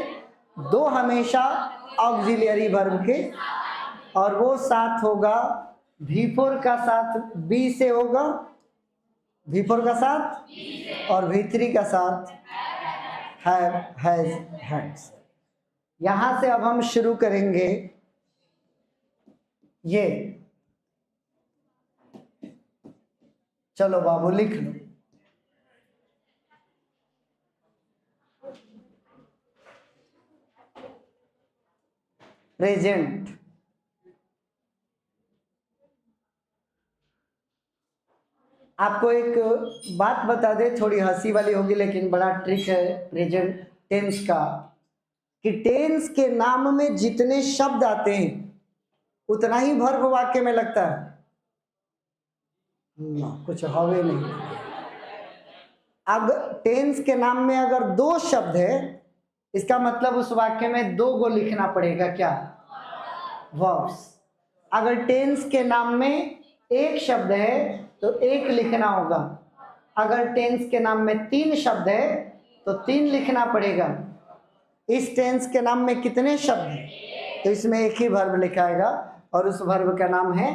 2 हमेशा ऑक्सिलियरी वर्ब के, और वो साथ होगा V4 का साथ बी से होगा, V4 का साथ, और V3 का साथ हैव, हैज, हैड्स। यहां से अब हम शुरू करेंगे ये। चलो बाबू लिख लो। प्रेजेंट, आपको एक बात बता दे, थोड़ी हंसी वाली होगी लेकिन बड़ा ट्रिक है प्रेजेंट टेंस का, कि टेंस के नाम में जितने शब्द आते हैं उतना ही वर्ब वाक्य में लगता है। कुछ हवे नहीं। अगर टेंस के नाम में अगर 2 शब्द है, इसका मतलब उस वाक्य में 2 को लिखना पड़ेगा, क्या? वर्ब्स। अगर टेंस के नाम में 1 शब्द है तो 1 लिखना होगा। अगर टेंस के नाम में 3 शब्द है तो 3 लिखना पड़ेगा। इस टेंस के नाम में कितने शब्द हैं? तो इसमें एक ही वर्ब लिखाएगा और उस वर्ब का नाम है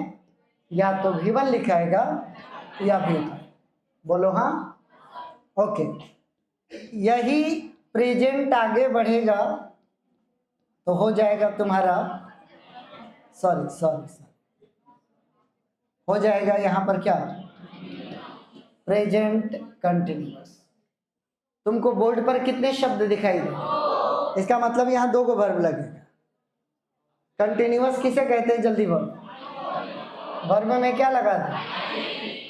या तो V1 लिखाएगा या V2। बोलो हाँ। ओके, यही प्रेजेंट आगे बढ़ेगा तो हो जाएगा तुम्हारा, सॉरी हो जाएगा यहाँ पर क्या? Present continuous. तुमको बोर्ड पर कितने शब्द दिखाई दे? इसका मतलब यहाँ 2 को वर्ब लगेगा। कंटिन्यूअस किसे कहते हैं? जल्दी बोलो। वर्ब में क्या लगा था?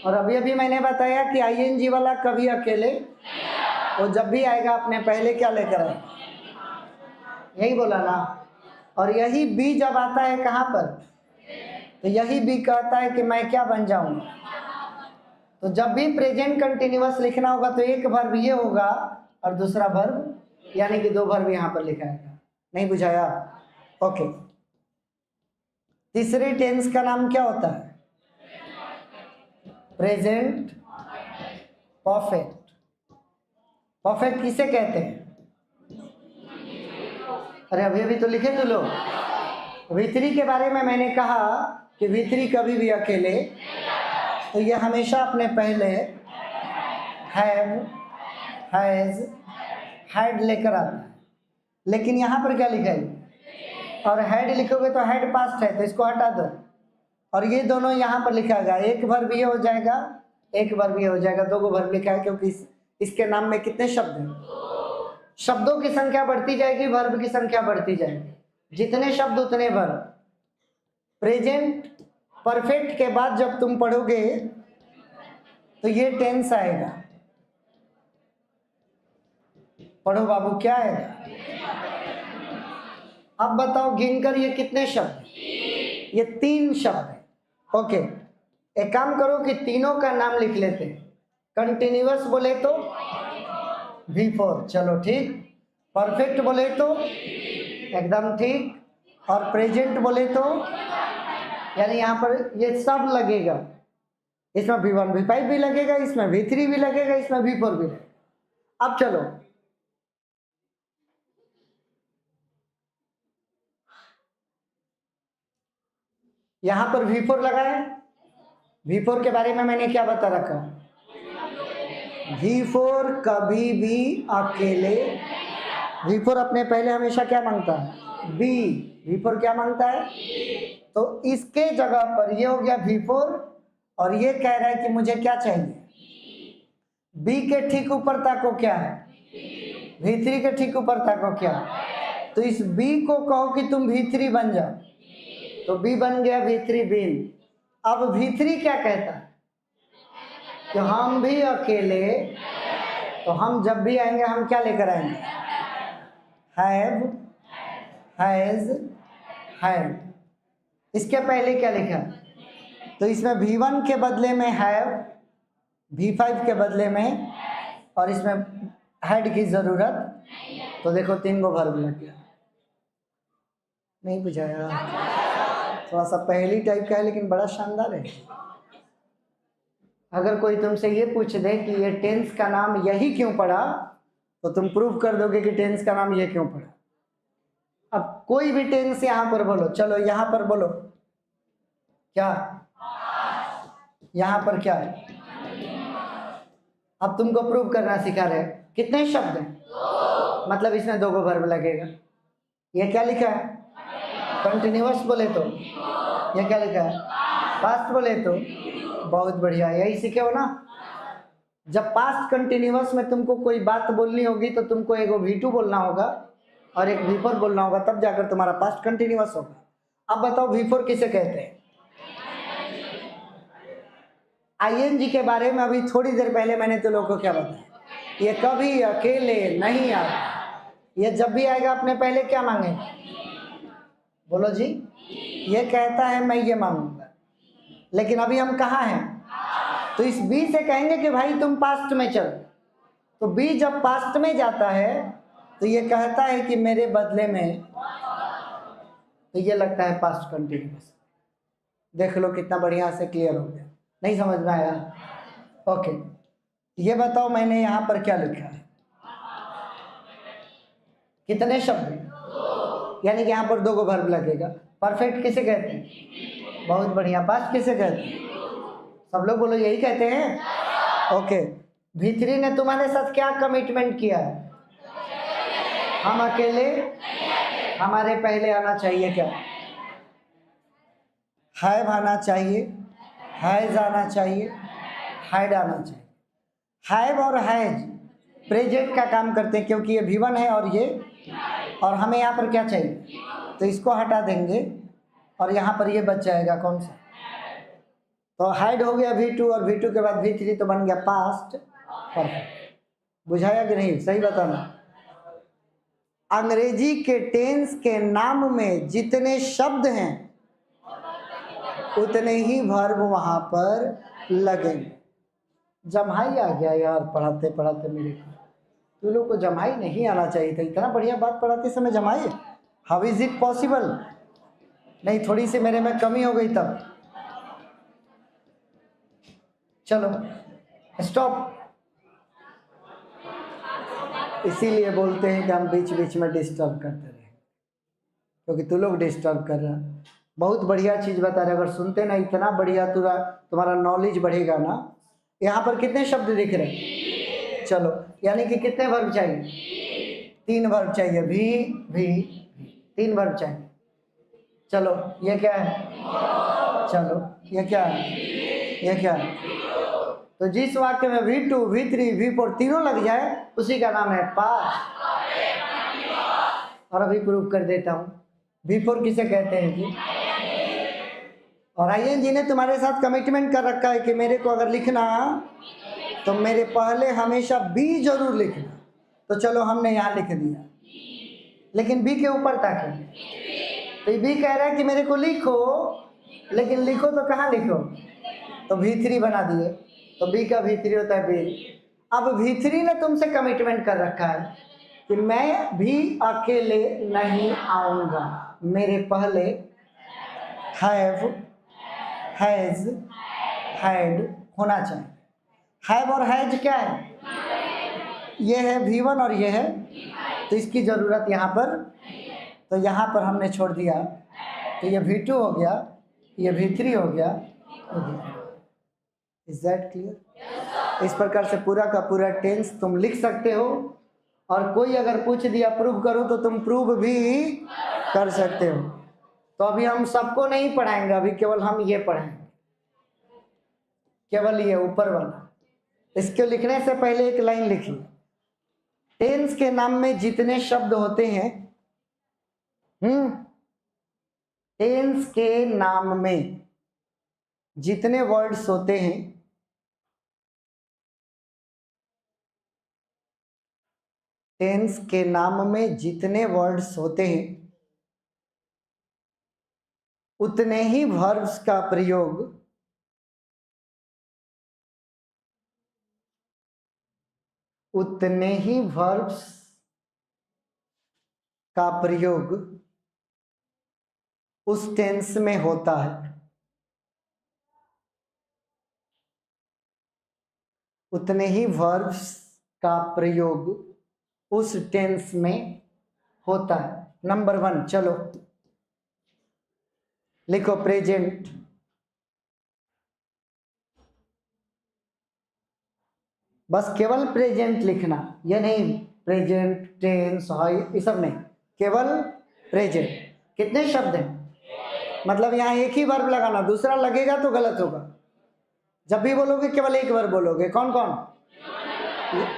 और अभी मैंने बताया कि ING वाला कभी अकेले, वो जब भी आएगा अपने पहले क्या लेकर आए, यही बोला ना। और यही बी जब आता है कहाँ पर, तो यही बी कहता है कि मैं क्या बन जाऊंगा। तो जब भी प्रेजेंट कंटिन्यूअस लिखना होगा तो एक वर्ब ये होगा और दूसरा वर्ब, यानी कि 2 वर्ब यहाँ पर लिखाएगा। नहीं बुझाया? ओके। तीसरे टेंस का नाम क्या होता है? Present perfect. परफेक्ट किसे कहते हैं? अरे अभी तो लिखे तो लोग। V3 के बारे में मैंने कहा कि V3 कभी भी अकेले, तो ये हमेशा अपने पहले हैव, हैज, हैड लेकर आता है। लेकिन यहाँ पर क्या लिखा है? और हैड लिखोगे तो हैड पास्ट है, तो इसको हटा दो और ये दोनों यहाँ पर लिखा गया। एक वर्ब ये हो जाएगा, एक वर्ब ये हो जाएगा। 2 को वर्ब लिखा है क्योंकि इसके नाम में कितने शब्द हैं? शब्दों की संख्या बढ़ती जाएगी, वर्ब की संख्या बढ़ती जाएगी। जितने शब्द उतने वर्ब। प्रेजेंट परफेक्ट के बाद जब तुम पढ़ोगे तो ये टेंस आएगा। पढ़ो बाबू, क्या आएगा? अब बताओ गिनकर ये कितने शब्द? ये 3 शब्द है। ओके, एक काम करो कि तीनों का नाम लिख लेते हैं। कंटिन्यूअस बोले तो V4, चलो ठीक। परफेक्ट बोले तो एकदम ठीक। और प्रेजेंट बोले तो, यानी यहाँ पर ये सब लगेगा। इसमें V1 V5 भी लगेगा, इसमें V3 भी लगेगा, इसमें V4 भी लगेगा। अब चलो यहाँ पर V4 लगा है। V4 के बारे में मैंने क्या बता रखा? V4 कभी भी अकेले, V4 अपने पहले हमेशा क्या मांगता है? B। V4 क्या मांगता है? तो इसके जगह पर ये हो गया V4 और ये कह रहा है कि मुझे क्या चाहिए? B के ठीक ऊपर ताको क्या है? V3 के ठीक ऊपर ताको क्या है? तो इस B को कहो कि तुम V3 बन जाओ, तो B बन गया V3 बिन। अब V3 क्या कहता है? कि हम भी अकेले, तो हम जब भी आएंगे हम क्या लेकर आएंगे? Have, has, had. इसके पहले क्या लिखा? तो इसमें V1 के बदले में हैव, V5 के बदले में, और इसमें हैड की जरूरत। तो देखो 3 को वर्ब लग गया। नहीं बुझाया? थोड़ा सा पहली टाइप का है लेकिन बड़ा शानदार है। अगर कोई तुमसे ये पूछ दे कि ये टेंस का नाम यही क्यों पड़ा, तो तुम प्रूव कर दोगे कि टेंस का नाम ये क्यों पड़ा। अब कोई भी टेंस यहाँ पर बोलो, चलो यहाँ पर बोलो क्या? यहाँ पर क्या है? अब तुमको प्रूव करना सिखा रहे हैं। कितने शब्द हैं? मतलब इसमें 2 को वर्ब लगेगा। ये क्या लिखा है? कंटिन्यूअस बोले तो ये क्या लिखा है? पास्ट बोले तो। बहुत बढ़िया, यही सीखे हो ना। जब पास्ट कंटिन्यूअस में तुमको कोई बात बोलनी होगी तो तुमको एक V2 बोलना होगा और एक V4 बोलना होगा, तब जाकर तुम्हारा पास्ट कंटिन्यूअस होगा। अब बताओ V4 किसे कहते हैं? आईएनजी के बारे में अभी थोड़ी देर पहले मैंने तो लोगों को क्या बताया, ये कभी अकेले नहीं आता। ये जब भी आएगा अपने पहले क्या मांगेगा, बोलो जी। ये कहता है मैं ये मांगूंगा, लेकिन अभी हम कहाँ हैं, तो इस बी से कहेंगे कि भाई तुम पास्ट में चलो, तो बी जब पास्ट में जाता है तो ये कहता है कि मेरे बदले में, तो ये लगता है पास्ट कंटिन्यूअस। देख लो कितना बढ़िया से क्लियर हो गया, नहीं समझ में आया? ओके, ये बताओ मैंने यहाँ पर क्या लिखा है, कितने शब्द, यानी कि यहाँ पर 2 वर्ब लगेगा। परफेक्ट किसे कहते हैं, बहुत बढ़िया। पास्ट किसे कहते हैं, सब लोग बोलो यही कहते हैं। ओके, भीतरी ने तुम्हारे साथ क्या कमिटमेंट किया है, हम अकेले, हमारे पहले आना चाहिए क्या, हैव आना चाहिए, हैज आना चाहिए, हैड आना चाहिए। हैव और हैज प्रेजेंट का काम करते हैं, क्योंकि ये V1 है और ये, और हमें यहाँ पर क्या चाहिए, तो इसको हटा देंगे और यहाँ पर ये बच जाएगा कौन सा, तो हैड हो गया V2 और V2 के बाद V3, तो बन गया पास्ट परफेक्ट। बुझाया कि नहीं, सही बताना। अंग्रेजी के टेंस के नाम में जितने शब्द हैं उतने ही वर्ब वहां पर लगेंगे। जम्हाई आ गया यार पढ़ाते पढ़ाते मेरे को, तू लोग को जम्हाई नहीं आना चाहिए था, इतना बढ़िया बात पढ़ाते समय जम्हाई, हाउ इज इट पॉसिबल? नहीं, थोड़ी सी मेरे में कमी हो गई तब। चलो स्टॉप। इसीलिए बोलते हैं कि हम बीच बीच में डिस्टर्ब करते रहे, क्योंकि तू लोग डिस्टर्ब कर रहा। बहुत बढ़िया चीज़ बता रहे, अगर सुनते ना इतना बढ़िया तुम्हारा नॉलेज बढ़ेगा ना। यहाँ पर कितने शब्द दिख रहे हैं, चलो यानी कि कितने वर्ब चाहिए, 3 वर्ब चाहिए, भी 3 वर्ब चाहिए। चलो ये क्या है, चलो ये क्या है, ये क्या है, तो जिस वाक्य में V2, V3, V4 तीनों लग जाए उसी का नाम है पास्ट। और अभी प्रूव कर देता हूँ, V4 किसे कहते हैं जी, और ING ने तुम्हारे साथ कमिटमेंट कर रखा है कि मेरे को अगर लिखना तो मेरे पहले हमेशा B जरूर लिखना। तो चलो हमने यहाँ लिख दिया, लेकिन B के ऊपर ताकि, तो B कह रहा है कि मेरे को लिखो, लेकिन लिखो तो कहाँ लिखो, तो V3 बना दिए, तो B का V3 होता है B। अब V3 ने तुमसे कमिटमेंट कर रखा है कि मैं भी अकेले नहीं आऊँगा, मेरे पहले हैव, हैज, हैड होना चाहिए। हैव और हैज क्या है, ये है V1 और ये है, तो इसकी ज़रूरत यहाँ पर, तो यहाँ पर हमने छोड़ दिया, तो ये V2 हो गया, ये V3 हो गया। Is that clear? इस प्रकार से पूरा का पूरा टेंस तुम लिख सकते हो, और कोई अगर पूछ दिया प्रूव करो तो तुम प्रूव भी कर सकते हो। तो अभी हम सबको नहीं पढ़ाएंगे, अभी केवल हम ये पढ़ाएंगे, केवल ये ऊपर वाला। इसके लिखने से पहले एक लाइन लिखिए, टेंस के नाम में जितने शब्द होते हैं, टेंस के नाम में जितने वर्ड्स होते हैं, टेंस के नाम में जितने वर्ड्स होते हैं उतने ही वर्ब्स का प्रयोग उस टेंस में होता है, उतने ही वर्ब्स का प्रयोग उस टेंस में होता है। नंबर 1, चलो लिखो प्रेजेंट, बस केवल प्रेजेंट लिखना, ये नहीं प्रेजेंट टेंस ये सब नहीं, केवल प्रेजेंट। कितने शब्द हैं, मतलब यहाँ एक ही वर्ब लगाना, दूसरा लगेगा तो गलत होगा। जब भी बोलोगे केवल एक वर्ब बोलोगे। कौन कौन,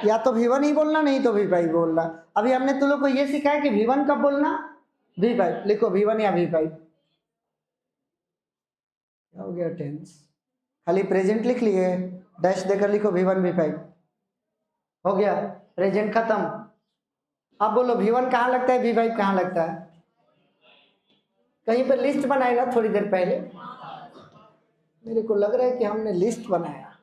या तो V1 ही बोलना, नहीं तो V5 बोलना। अभी हमने तुम लोग को ये सिखाया कि V1 कब बोलना, V5 लिखो, V1 या V5 हो गया टेंस खाली प्रेजेंट लिख लिए, डैश देकर लिखो V1 V5, हो गया, प्रेजेंट खत्म। अब बोलो V1 कहाँ लगता है, V5 कहाँ लगता है? कहीं पर लिस्ट बनाए ना थोड़ी देर पहले, मेरे को लग रहा है कि हमने लिस्ट बनाया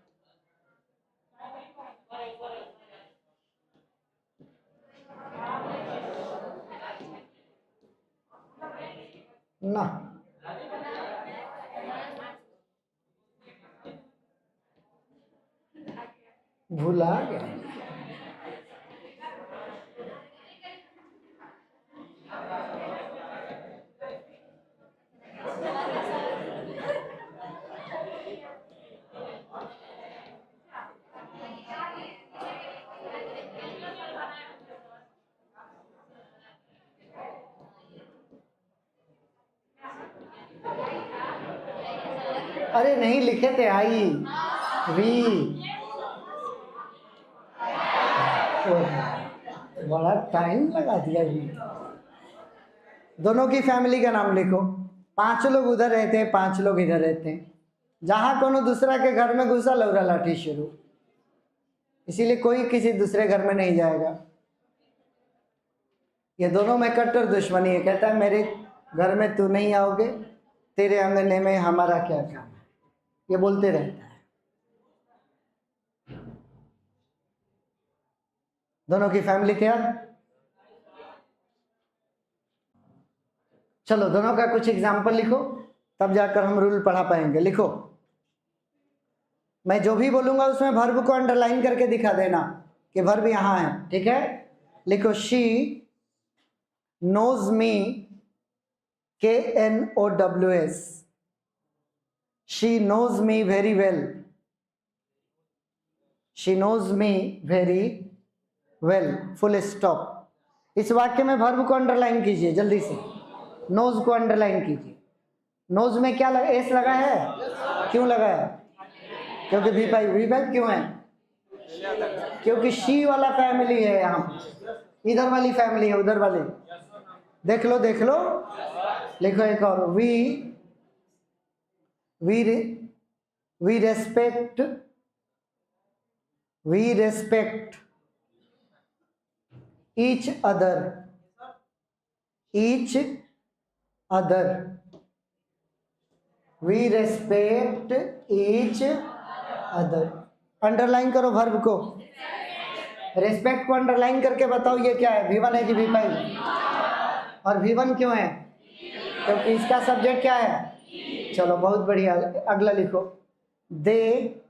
ना, भूला गया। अरे नहीं लिखे थे, आई वी, बड़ा टाइम लगा दिया जी। दोनों की फैमिली का नाम लिखो, 5 लोग उधर रहते हैं, 5 लोग इधर रहते हैं। जहां कोनो दूसरा के घर में घुसा, लौरा लाठी शुरू, इसीलिए कोई किसी दूसरे घर में नहीं जाएगा। ये दोनों में कट्टर दुश्मनी है। कहता है मेरे घर में तू नहीं आओगे, तेरे अंगने में हमारा क्या काम है, ये बोलते रहता है। दोनों की फैमिली तैयार? चलो दोनों का कुछ एग्जाम्पल लिखो, तब जाकर हम रूल पढ़ा पाएंगे। लिखो, मैं जो भी बोलूंगा उसमें वर्ब को अंडरलाइन करके दिखा देना कि वर्ब यहां है, ठीक है? लिखो, she knows me, KNOWS, she knows me very well, she knows me very well, full stop. इस वाक्य में वर्ब को अंडरलाइन कीजिए जल्दी से, नोज को अंडरलाइन कीजिए। नोज में क्या लगा, एस लगा है, क्यों लगा है? क्योंकि V5 क्यों है? क्योंकि शी वाला फैमिली है, यहाँ इधर वाली फैमिली है, उधर वाली। देख लो देख लो, लिखो एक और, we respect each other, we respect each other. Underline करो वर्ब को, रेस्पेक्ट को अंडरलाइन करके बताओ ये क्या है, V1 है कि V5? और V1 क्यों है? क्योंकि इसका सब्जेक्ट क्या है? चलो बहुत बढ़िया, अगला लिखो, they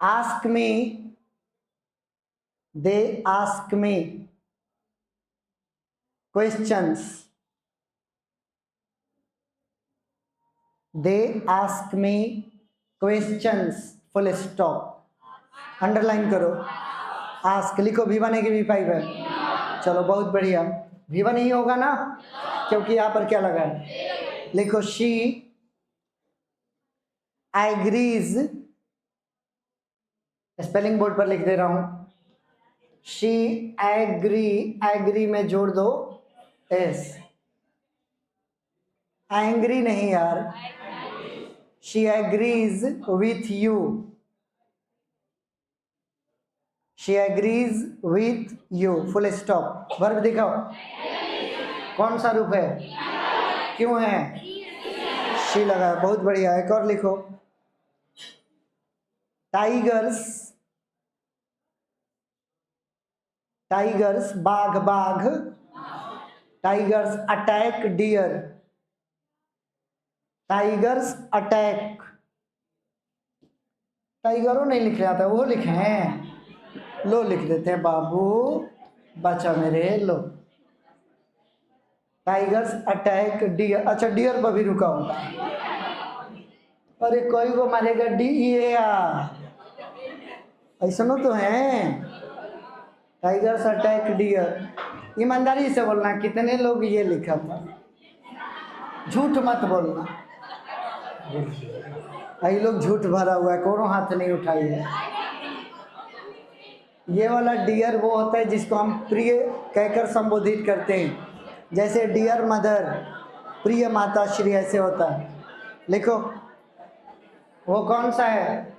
ask me questions, they ask me questions, full stop. Underline करो, आस्क लिखो, V1 है कि V5 है? चलो बहुत बढ़िया, V1 ही होगा ना, क्योंकि यहां पर क्या लगा है? लिखो, शी एग्रीज, स्पेलिंग बोर्ड पर लिख दे रहा हूं, शी एग्री में जोड़ दो एस, एंग्री नहीं यार, she agrees with you, she agrees with you, full stop. Verb दिखाओ, कौन सा रूप है, क्यों है? शी लगा, बहुत बढ़िया। एक और लिखो, टाइगर्स बाघ, tigers attack deer, tigers attack, टाइगरों नहीं लिख रहा था, वो लिखे हैं, लो लिख देते हैं बाबू, बचा मेरे, लो, टाइगर्स अटैक डियर। अच्छा डियर पर भी रुका होगा, अरे कोई को मारेगा DEAR, ऐसा तो है, टाइगर्स अटैक डियर। ईमानदारी से बोलना, कितने लोग ये लिखा था, झूठ मत बोलना, कई लोग झूठ भरा हुआ है, कोनो हाथ नहीं उठाई है। ये वाला डियर वो होता है जिसको हम प्रिय कहकर संबोधित करते हैं, जैसे डियर मदर, प्रिय माता श्री, ऐसे होता है। लिखो, वो कौन सा है?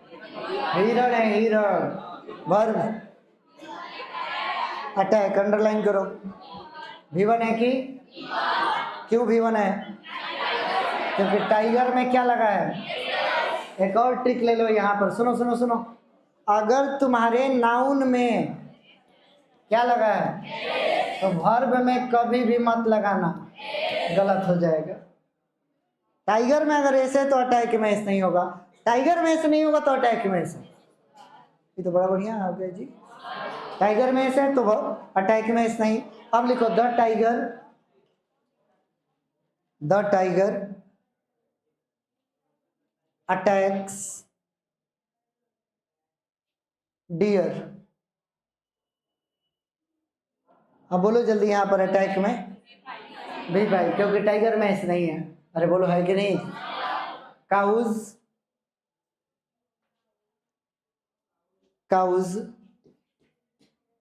हिरण है, हिरण। वर्ब अटैक, अंडरलाइन करो। V1 है कि? क्यों V1 है? क्योंकि टाइगर में क्या लगा है? एक और ट्रिक ले लो यहाँ पर, सुनो सुनो सुनो। अगर तुम्हारे नाउन में क्या लगा है तो वर्ब में कभी भी मत लगाना, गलत हो जाएगा। टाइगर में अगर ऐसे तो अटैक में ऐसे नहीं होगा, टाइगर में ऐसे नहीं होगा तो अटैक में ऐसे। ये तो बड़ा बढ़िया आ गया जी। टाइगर में ऐसे तो अटैक में ऐसे नहीं। अब लिखो the tiger, the tiger attacks deer. अब बोलो जल्दी यहाँ पर अटैक में भी भाई, क्योंकि टाइगर में ऐसे नहीं है। अरे बोलो है कि नहीं? Cows, cows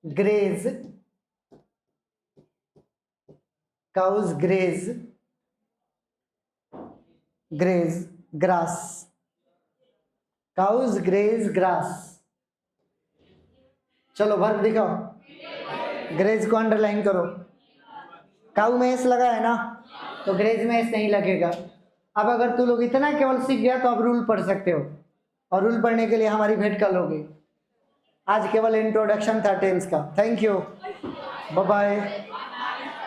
grazes, cows grazes, grazes grass, cows grazes grass. चलो वर्ब दिखाओ, ग्रेज को अंडरलाइन करो। काउ में एस लगा है ना, तो ग्रेज में एस नहीं लगेगा। अब अगर तू लोग इतना केवल सीख गया तो अब रूल पढ़ सकते हो, और रूल पढ़ने के लिए हमारी भेंट कल होगी। आज केवल इंट्रोडक्शन था टेंस का। Thank you, bye bye.